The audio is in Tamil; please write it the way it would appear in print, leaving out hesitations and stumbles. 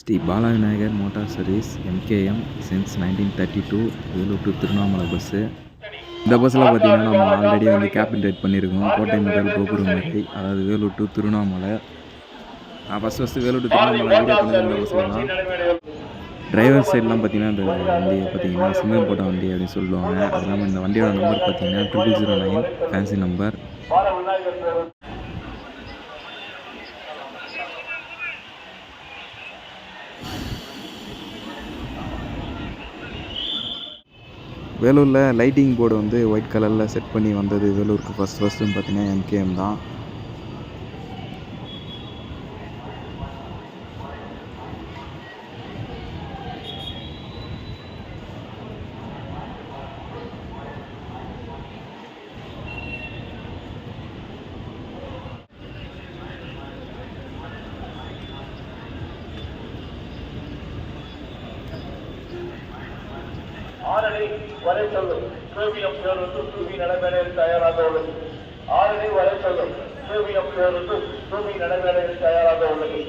Sri Balavinayagar motor service MKM since 1932 Vellore to Tiruvannamalai bus. இந்த பஸ்ஸில் பார்த்தீங்கன்னா நம்ம ஆல்ரெடி வந்து கேபின் ரைட் பண்ணியிருக்கோம். கோட்டை முதல் கோபுரம் வரை, அதாவது வேலூர் டு திருவண்ணாமலை. நான் first Vellore to Tiruvannamalai video பண்ணது இந்த பஸ்ஸில் தான். டிரைவர் சைட்லாம் பார்த்தீங்கன்னா இந்த வண்டியை பார்த்தீங்கன்னா சிங்கம் போட்ட வண்டி அப்படின்னு சொல்லுவாங்க. அது இல்லாமல் இந்த வண்டியோட நம்பர் பார்த்தீங்கன்னா 0009 ஃபேன்சி நம்பர். வேலூரில் லைட்டிங் போர்டு வந்து ஒயிட் கலரில் செட் பண்ணி வந்தது வேலூருக்கு ஃபஸ்ட்டுன்னு பார்த்தீங்கன்னா எம்கேஎம் தான். ஆரணி வரை சொல்லும் கேவிஎம் பேருந்து டூவி நடைபெற தயாராக உள்ளது. ஆரணி வரை சொல்லும் கேவிஎம் பேருந்து டூவி நடைபெற தயாராக உள்ளது.